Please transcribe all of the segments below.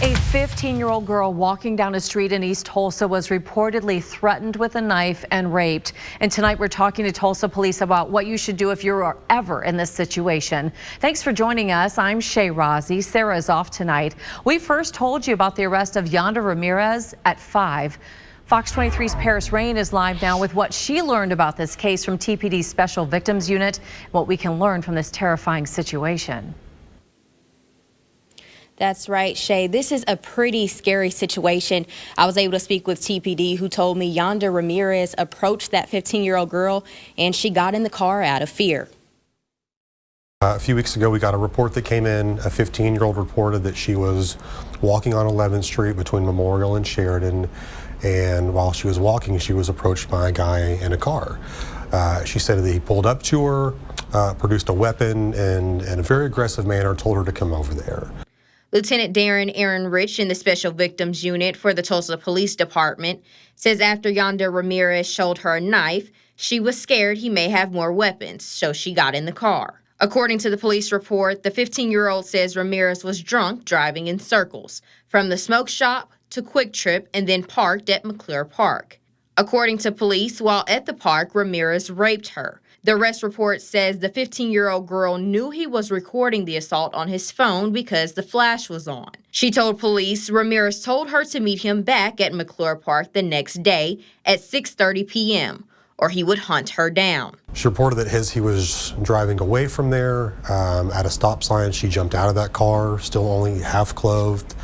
A 15-year-old girl walking down a street in East Tulsa was reportedly threatened with a knife and raped. And tonight we're talking to Tulsa Police about what you should do if you're ever in this situation. Thanks for joining us. I'm Shay Rozzi. Sarah is off tonight. We first told you about the arrest of Yonda Ramirez at 5. Fox 23's Paris Rain is live now with what she learned about this case from TPD's Special Victims Unit, what we can learn from this terrifying situation. That's right, Shay. This is a pretty scary situation. I was able to speak with TPD, who told me Yonda Ramirez approached that 15-year-old girl and she got in the car out of fear. A few weeks ago, we got a report that came in. A 15-year-old reported that she was walking on 11th Street between Memorial and Sheridan, and while she was walking, she was approached by a guy in a car. She said that he pulled up to her, produced a weapon, and in a very aggressive manner told her to come over there. Lieutenant Aaron Rich in the Special Victims Unit for the Tulsa Police Department says after Yonda Ramirez showed her a knife, she was scared he may have more weapons, so she got in the car. According to the police report, the 15-year-old says Ramirez was drunk, driving in circles, from the smoke shop to Quick Trip, and then parked at McClure Park. According to police, while at the park, Ramirez raped her. The arrest report says the 15-year-old girl knew he was recording the assault on his phone because the flash was on. She told police Ramirez told her to meet him back at McClure Park the next day at 6:30 p.m., or he would hunt her down. She reported that as he was driving away from there, at a stop sign, she jumped out of that car, still only half clothed.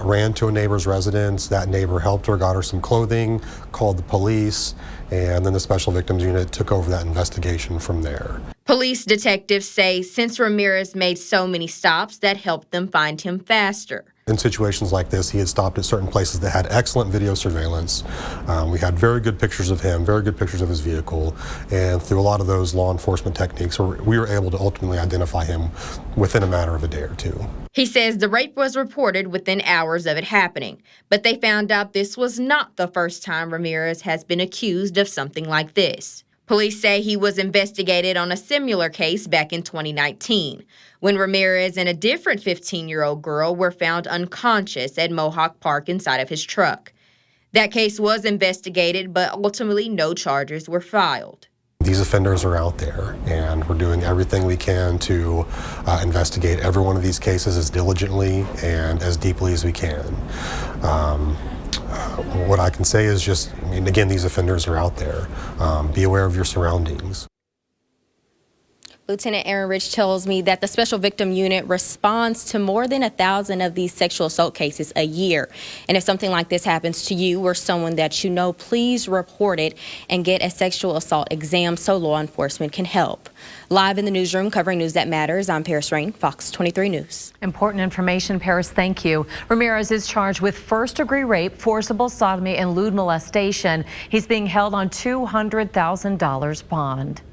Ran to a neighbor's residence. That neighbor helped her, got her some clothing, called the police, and then the Special Victims Unit took over that investigation from there. Police detectives say since Ramirez made so many stops, that helped them find him faster. In situations like this, he had stopped at certain places that had excellent video surveillance. We had very good pictures of him, very good pictures of his vehicle, and through a lot of those law enforcement techniques, we were able to ultimately identify him within a matter of a day or two. He says the rape was reported within hours of it happening, but they found out this was not the first time Ramirez has been accused of something like this. Police say he was investigated on a similar case back in 2019, when Ramirez and a different 15-year-old girl were found unconscious at Mohawk Park inside of his truck. That case was investigated, but ultimately no charges were filed. These offenders are out there, and we're doing everything we can to investigate every one of these cases as diligently and as deeply as we can. What I can say is just, again, these offenders are out there. Be aware of your surroundings. Lieutenant Aaron Rich tells me that the Special Victim Unit responds to more than 1,000 of these sexual assault cases a year. And if something like this happens to you or someone that you know, please report it and get a sexual assault exam so law enforcement can help. Live in the newsroom covering news that matters, I'm Paris Rain, Fox 23 News. Important information, Paris. Thank you. Ramirez is charged with first-degree rape, forcible sodomy, and lewd molestation. He's being held on $200,000 bond.